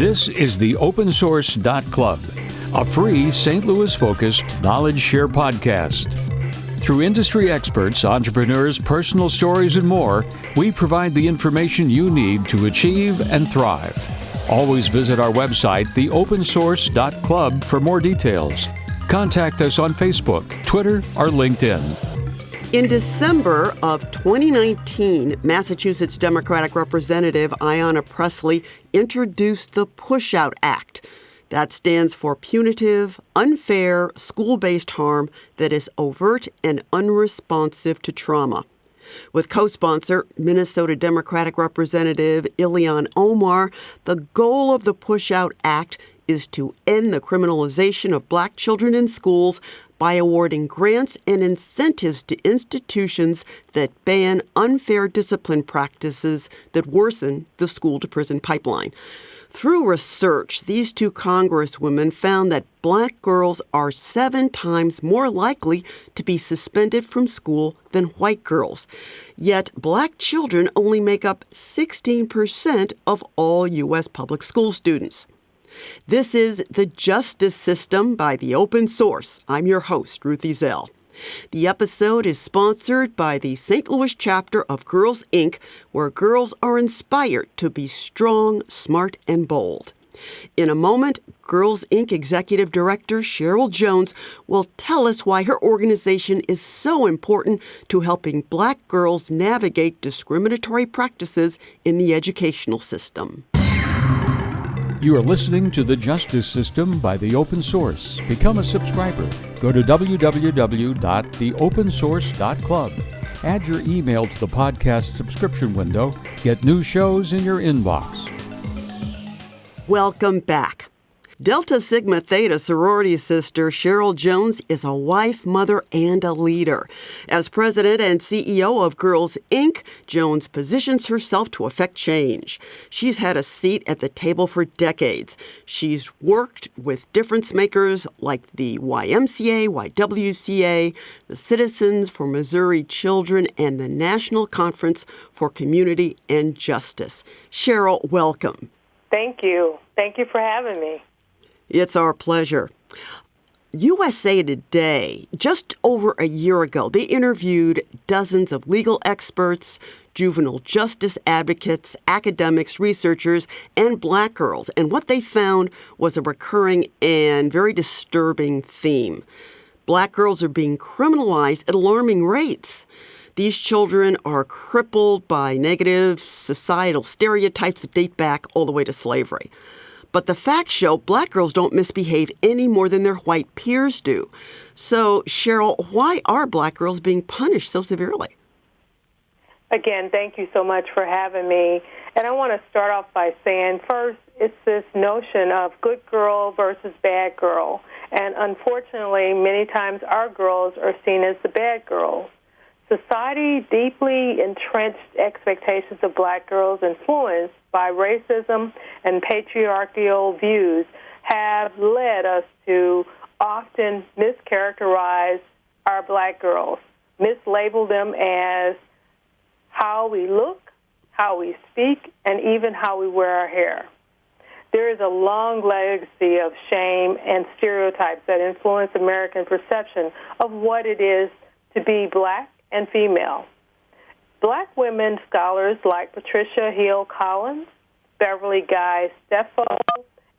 This is the Open Source Club, a free St. Louis-focused knowledge share podcast. Through industry experts, entrepreneurs, personal stories, and more, we provide the information you need to achieve and thrive. Always visit our website, theopensource.club, for more details. Contact us on Facebook, Twitter, or LinkedIn. In December of 2019, Massachusetts Democratic Representative Ayanna Pressley introduced the Pushout Act. That stands for Punitive, Unfair, School-Based Harm that is Overt and Unresponsive to Trauma. With co-sponsor, Minnesota Democratic Representative Ilhan Omar, the goal of the Pushout Act is to end the criminalization of Black children in schools by awarding grants and incentives to institutions that ban unfair discipline practices that worsen the school-to-prison pipeline. Through research, these two Congresswomen found that Black girls are 7 times more likely to be suspended from school than white girls. Yet Black children only make up 16% of all U.S. public school students. This is The Justice System by The Open Source. I'm your host, Ruth Ezell. The episode is sponsored by the St. Louis chapter of Girls, Inc., where girls are inspired to be strong, smart, and bold. In a moment, Girls, Inc. Executive Director Cheryl Jones will tell us why her organization is so important to helping Black girls navigate discriminatory practices in the educational system. You are listening to The Justice System by The Open Source. Become a subscriber. Go to www.theopensource.club. Add your email to the podcast subscription window. Get new shows in your inbox. Welcome back. Delta Sigma Theta sorority sister Cheryl Jones is a wife, mother, and a leader. As president and CEO of Girls, Inc., Jones positions herself to affect change. She's had a seat at the table for decades. She's worked with difference makers like the YMCA, YWCA, the Citizens for Missouri Children, and the National Conference for Community and Justice. Cheryl, welcome. Thank you. Thank you for having me. It's our pleasure. USA Today, just over a year ago, they interviewed dozens of legal experts, juvenile justice advocates, academics, researchers, and Black girls. And what they found was a recurring and very disturbing theme. Black girls are being criminalized at alarming rates. These children are crippled by negative societal stereotypes that date back all the way to slavery. But the facts show Black girls don't misbehave any more than their white peers do. So, Cheryl, why are Black girls being punished so severely? Again, thank you so much for having me. And I want to start off by saying, first, it's this notion of good girl versus bad girl. And unfortunately, many times our girls are seen as the bad girls. Society deeply entrenched expectations of Black girls influenced by racism and patriarchal views have led us to often mischaracterize our Black girls, mislabel them as how we look, how we speak, and even how we wear our hair. There is a long legacy of shame and stereotypes that influence American perception of what it is to be Black and female. Black women scholars like Patricia Hill Collins, Beverly Guy Steffo,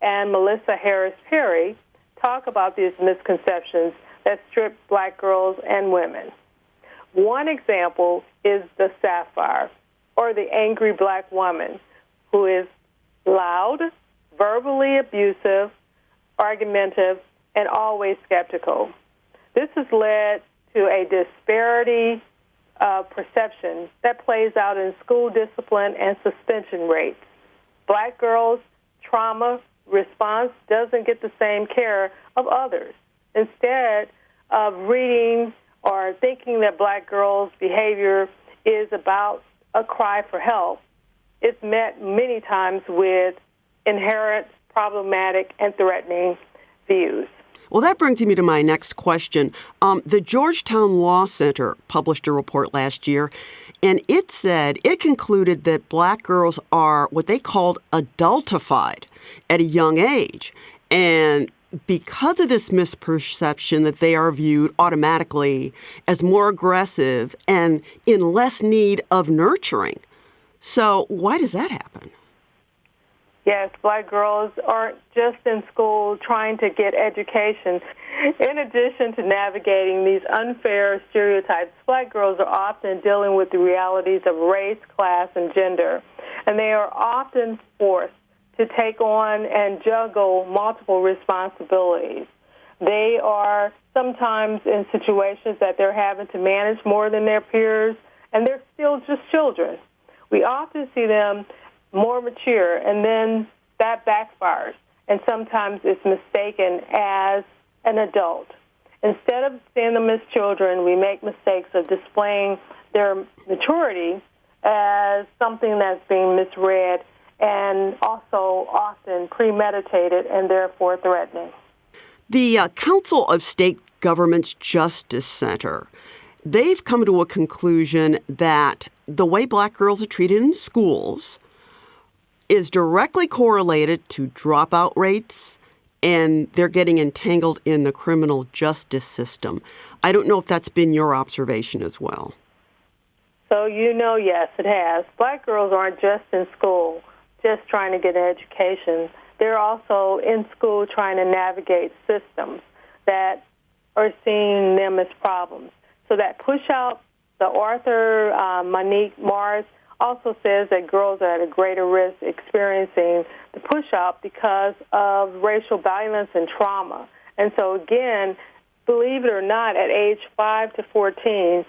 and Melissa Harris Perry talk about these misconceptions that strip Black girls and women. One example is the sapphire, or the angry Black woman, who is loud, verbally abusive, argumentative, and always skeptical. This has led to a disparity of perception that plays out in school discipline and suspension rates. Black girls' trauma response doesn't get the same care of others. Instead of reading or thinking that Black girls' behavior is about a cry for help, it's met many times with inherent problematic and threatening views. Well, that brings me to my next question. The Georgetown Law Center published a report last year, and it concluded that black girls are what they called adultified at a young age. And because of this misperception that they are viewed automatically as more aggressive and in less need of nurturing. So why does that happen? Yes, black girls aren't just in school trying to get education. In addition to navigating these unfair stereotypes, black girls are often dealing with the realities of race, class, and gender. And they are often forced to take on and juggle multiple responsibilities. They are sometimes in situations that they're having to manage more than their peers, and they're still just children. We often see them more mature, and then that backfires, and sometimes it's mistaken as an adult. Instead of seeing them as children, we make mistakes of displaying their maturity as something that's being misread and also often premeditated and therefore threatening. The Council of State Governments Justice Center, they've come to a conclusion that the way black girls are treated in schools is directly correlated to dropout rates, and they're getting entangled in the criminal justice system. I don't know if that's been your observation as well. So, yes, it has. Black girls aren't just in school, just trying to get an education. They're also in school trying to navigate systems that are seeing them as problems. So that Pushout, the author, Monique Morris, also says that girls are at a greater risk experiencing the Pushout because of racial violence and trauma. And so, again, believe it or not, at age 5 to 14,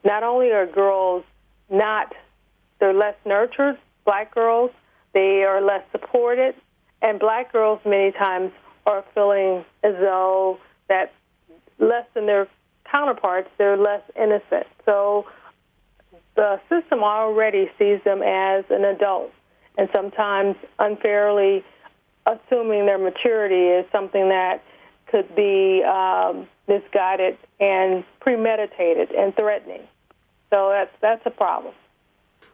not only are girls they're less nurtured, black girls, they are less supported, and black girls many times are feeling as though that less than their counterparts, they're less innocent. So the system already sees them as an adult, and sometimes unfairly assuming their maturity is something that could be misguided and premeditated and threatening. So that's a problem.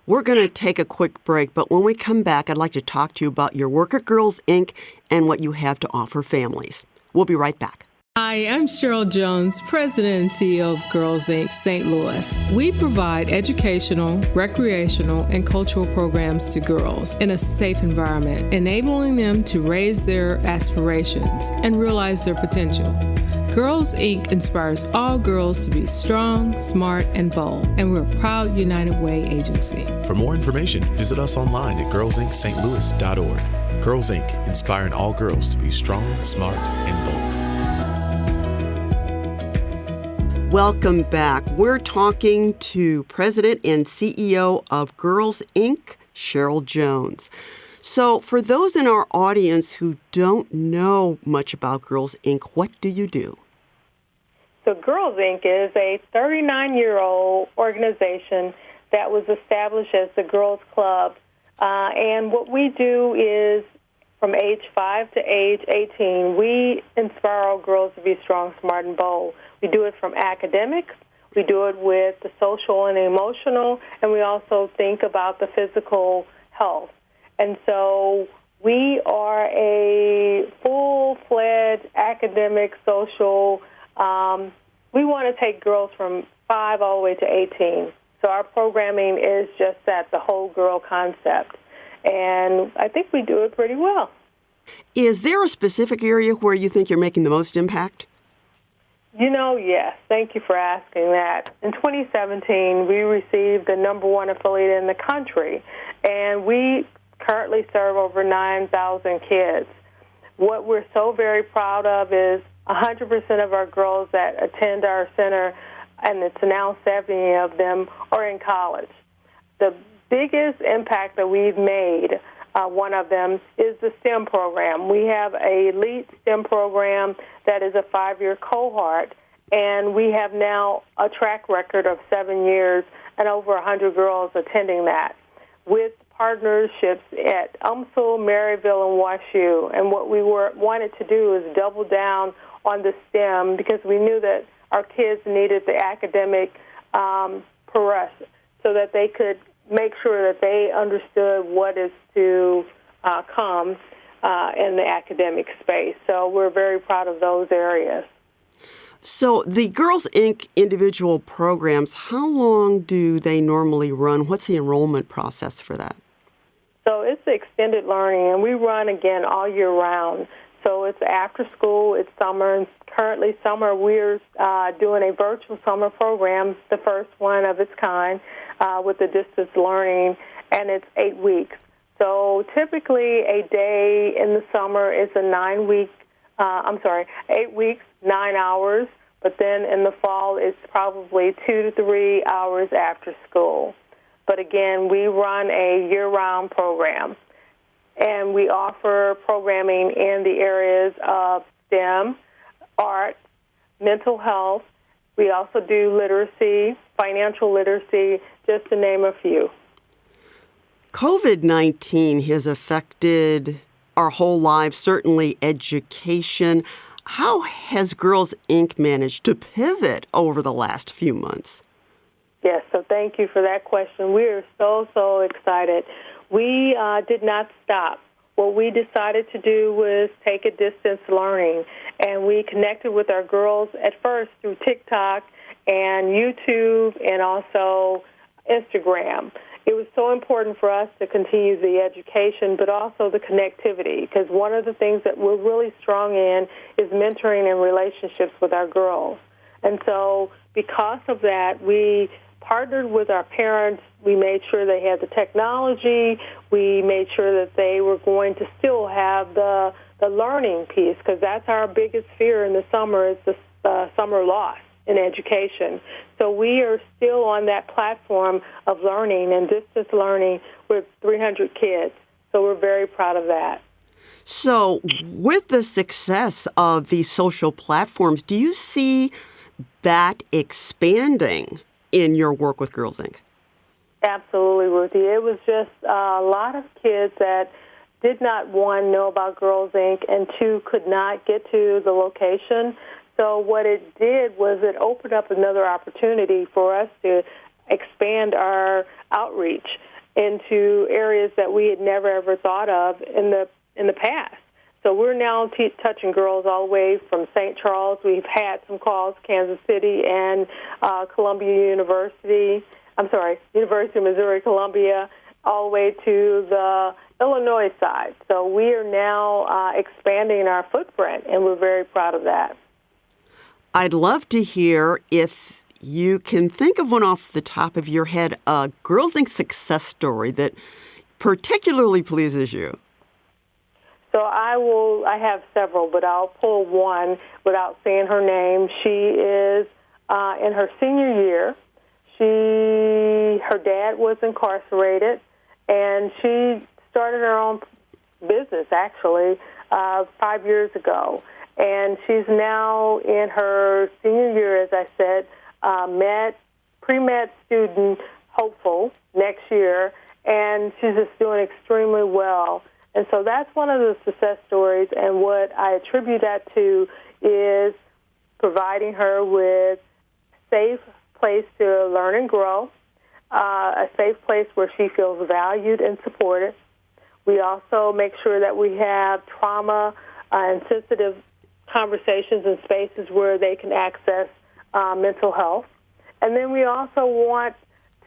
We're going to take a quick break, but when we come back, I'd like to talk to you about your work at Girls Inc. and what you have to offer families. We'll be right back. Hi, I'm Cheryl Jones, President and CEO of Girls Inc. St. Louis. We provide educational, recreational, and cultural programs to girls in a safe environment, enabling them to raise their aspirations and realize their potential. Girls Inc. inspires all girls to be strong, smart, and bold, and we're a proud United Way agency. For more information, visit us online at girlsincstlouis.org. Girls Inc., inspiring all girls to be strong, smart, and bold. Welcome back. We're talking to President and CEO of Girls Inc., Cheryl Jones. So for those in our audience who don't know much about Girls Inc., what do you do? So Girls Inc. is a 39-year-old organization that was established as the Girls Club. And what we do is from age 5 to age 18, we inspire all girls to be strong, smart, and bold. We do it from academics. We do it with the social and emotional, and we also think about the physical health. And so we are a full-fledged academic, social. We want to take girls from 5 all the way to 18. So our programming is just that, the whole girl concept. And I think we do it pretty well. Is there a specific area where you think you're making the most impact? Yes. Thank you for asking that. In 2017, we received the #1 affiliate in the country, and we currently serve over 9,000 kids. What we're so very proud of is 100% of our girls that attend our center, and it's now 70 of them, are in college. The biggest impact that we've made, one of them, is the STEM program. We have an elite STEM program that is a 5-year cohort, and we have now a track record of 7 years and over 100 girls attending that, with partnerships at UMSL, Maryville, and WashU. And what we wanted to do is double down on the STEM because we knew that our kids needed the academic progression so that they could make sure that they understood what is to come in the academic space. So we're very proud of those areas. So the Girls Inc. individual programs, how long do they normally run? What's the enrollment process for that? So it's extended learning, and we run, again, all year round. So it's after school, it's summer, and currently summer we're doing a virtual summer program, the first one of its kind, with the distance learning, and it's 8 weeks. So typically a day in the summer is a 8 weeks, 9 hours, but then in the fall it's probably 2 to 3 hours after school. But again, we run a year-round program, and we offer programming in the areas of STEM, art, mental health. We also do literacy, financial literacy, just to name a few. COVID-19 has affected our whole lives, certainly education. How has Girls Inc. managed to pivot over the last few months? Yes, so thank you for that question. We are so excited. We did not stop. What we decided to do was take a distance learning, and we connected with our girls at first through TikTok and YouTube and also Instagram. It was so important for us to continue the education, but also the connectivity, because one of the things that we're really strong in is mentoring and relationships with our girls. And so because of that, we partnered with our parents. We made sure they had the technology. We made sure that they were going to still have the learning piece, because that's our biggest fear in the summer is the summer loss in education. So we are still on that platform of learning and distance learning with 300 kids. So we're very proud of that. So with the success of these social platforms, do you see that expanding in your work with Girls Inc.? Absolutely, Ruthie. It was just a lot of kids that did not, one, know about Girls Inc., and two, could not get to the location. So what it did was it opened up another opportunity for us to expand our outreach into areas that we had never, ever thought of in the past. So we're now touching girls all the way from St. Charles. We've had some calls, Kansas City and University of Missouri, Columbia, all the way to the Illinois side. So we are now expanding our footprint, and we're very proud of that. I'd love to hear if you can think of one off the top of your head, a Girls Inc. success story that particularly pleases you. So I have several, but I'll pull one without saying her name. She is in her senior year. Her dad was incarcerated, and she started her own business, actually, 5 years ago. And she's now in her senior year, as I said, pre-med student hopeful next year, and she's just doing extremely well. And so that's one of the success stories, and what I attribute that to is providing her with a safe place to learn and grow, a safe place where she feels valued and supported. We also make sure that we have trauma and sensitive conversations and spaces where they can access mental health. And then we also want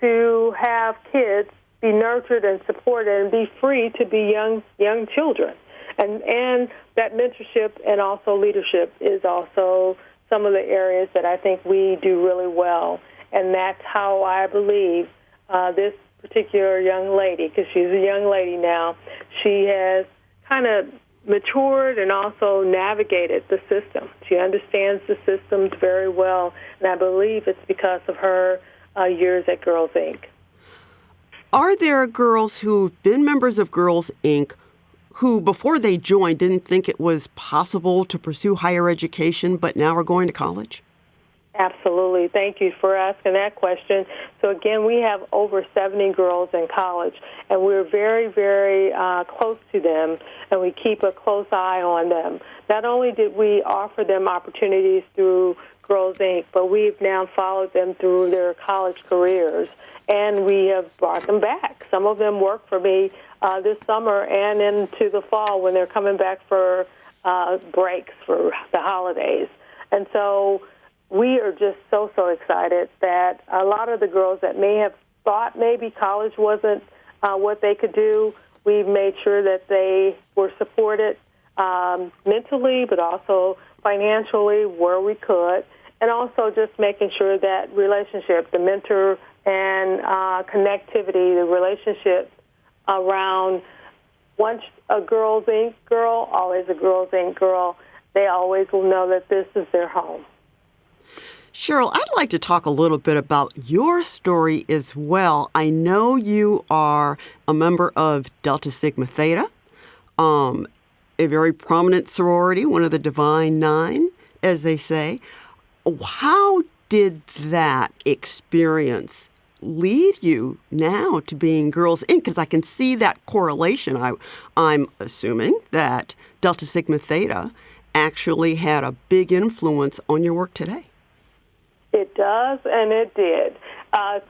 to have kids be nurtured and supported and be free to be young children. And that mentorship and also leadership is also some of the areas that I think we do really well. And that's how I believe this particular young lady, because she's a young lady now, she has kind of matured and also navigated the system. She understands the systems very well, and I believe it's because of her years at Girls Inc. Are there girls who've been members of Girls Inc. who, before they joined, didn't think it was possible to pursue higher education, but now are going to college? Absolutely. Thank you for asking that question. So, again, we have over 70 girls in college, and we're very, very close to them, and we keep a close eye on them. Not only did we offer them opportunities through Girls Inc., but we've now followed them through their college careers, and we have brought them back. Some of them work for me this summer and into the fall when they're coming back for breaks for the holidays. And so we are just so excited that a lot of the girls that may have thought maybe college wasn't what they could do, we've made sure that they were supported mentally, but also financially where we could, and also just making sure that relationship, the mentor and connectivity, the relationship around once a Girls Inc. girl, always a Girls Inc. girl, they always will know that this is their home. Cheryl, I'd like to talk a little bit about your story as well. I know you are a member of Delta Sigma Theta, a very prominent sorority, one of the Divine Nine, as they say. How did that experience lead you now to being Girls Inc.? Because I can see that correlation. I'm assuming that Delta Sigma Theta actually had a big influence on your work today. It does, and it did.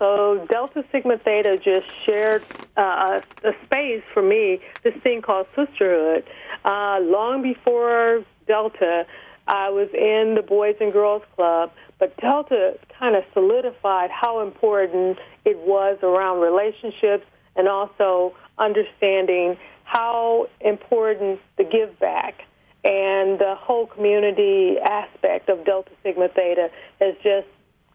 So Delta Sigma Theta just shared a space for me, this thing called sisterhood. Long before Delta, I was in the Boys and Girls Club, but Delta kind of solidified how important it was around relationships and also understanding how important the give back and the whole community aspect of Delta Sigma Theta has just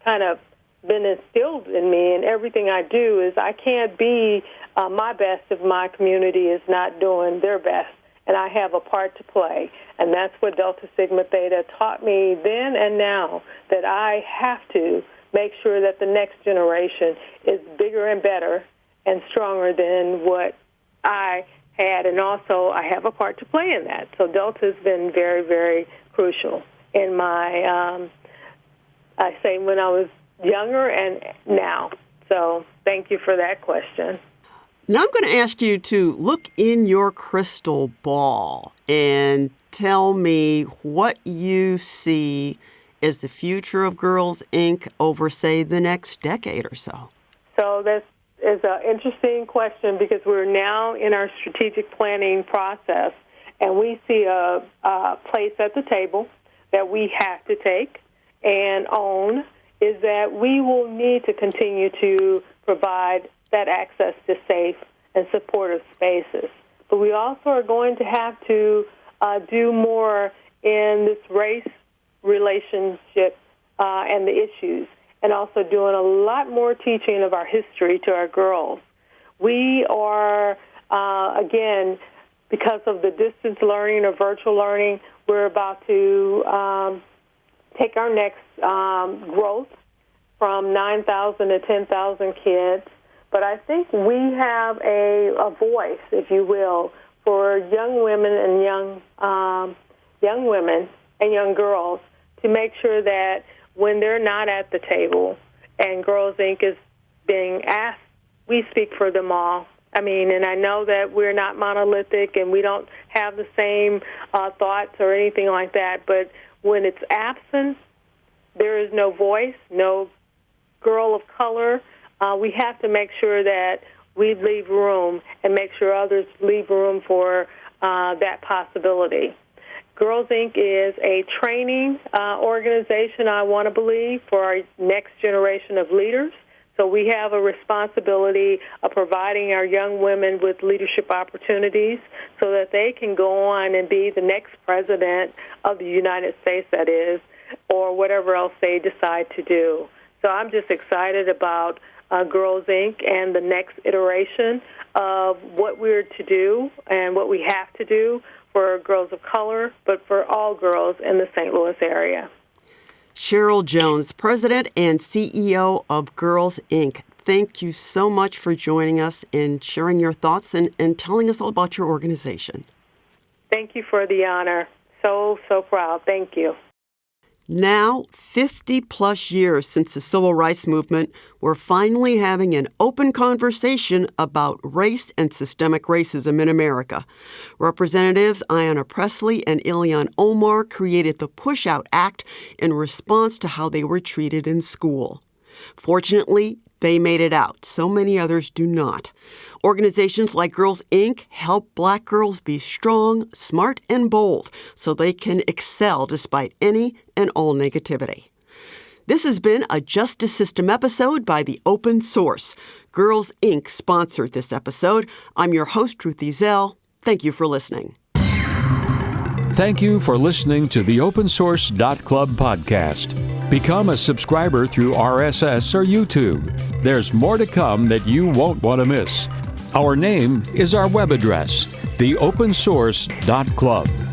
kind of been instilled in me, and everything I do is I can't be my best if my community is not doing their best, and I have a part to play. And that's what Delta Sigma Theta taught me then and now, that I have to make sure that the next generation is bigger and better and stronger than what I had, and also I have a part to play in that. So Delta's been very, very crucial in my, I say when I was younger and now. So thank you for that question. Now I'm going to ask you to look in your crystal ball and tell me what you see as the future of Girls Inc. over, say, the next decade or so. So that's is an interesting question because we're now in our strategic planning process, and we see a place at the table that we have to take and own, is that we will need to continue to provide that access to safe and supportive spaces. But we also are going to have to do more in this race relationship and the issues, and also doing a lot more teaching of our history to our girls. We are, again, because of the distance learning or virtual learning, we're about to take our next growth from 9,000 to 10,000 kids. But I think we have a voice, if you will, for young women and young girls to make sure that when they're not at the table and Girls Inc. is being asked, we speak for them all. I mean, and I know that we're not monolithic and we don't have the same thoughts or anything like that, but when it's absent, there is no voice, no girl of color. We have to make sure that we leave room and make sure others leave room for that possibility. Girls Inc. is a training organization, I want to believe, for our next generation of leaders. So we have a responsibility of providing our young women with leadership opportunities so that they can go on and be the next president of the United States, that is, or whatever else they decide to do. So I'm just excited about Girls Inc. and the next iteration of what we're to do and what we have to do for girls of color, but for all girls in the St. Louis area. Cheryl Jones, President and CEO of Girls Inc. Thank you so much for joining us and sharing your thoughts and telling us all about your organization. Thank you for the honor. So proud. Thank you. Now, 50 plus years since the civil rights movement, we're finally having an open conversation about race and systemic racism in America. Representatives Ayanna Pressley and Ilhan Omar created the Pushout Act in response to how they were treated in school. Fortunately, they made it out. So many others do not. Organizations like Girls Inc. help Black girls be strong, smart, and bold so they can excel despite any and all negativity. This has been a Justice System episode by The Open Source. Girls Inc. sponsored this episode. I'm your host, Ruth Ezel. Thank you for listening. Thank you for listening to the OpenSource.club podcast. Become a subscriber through RSS or YouTube. There's more to come that you won't want to miss. Our name is our web address, theopensource.club.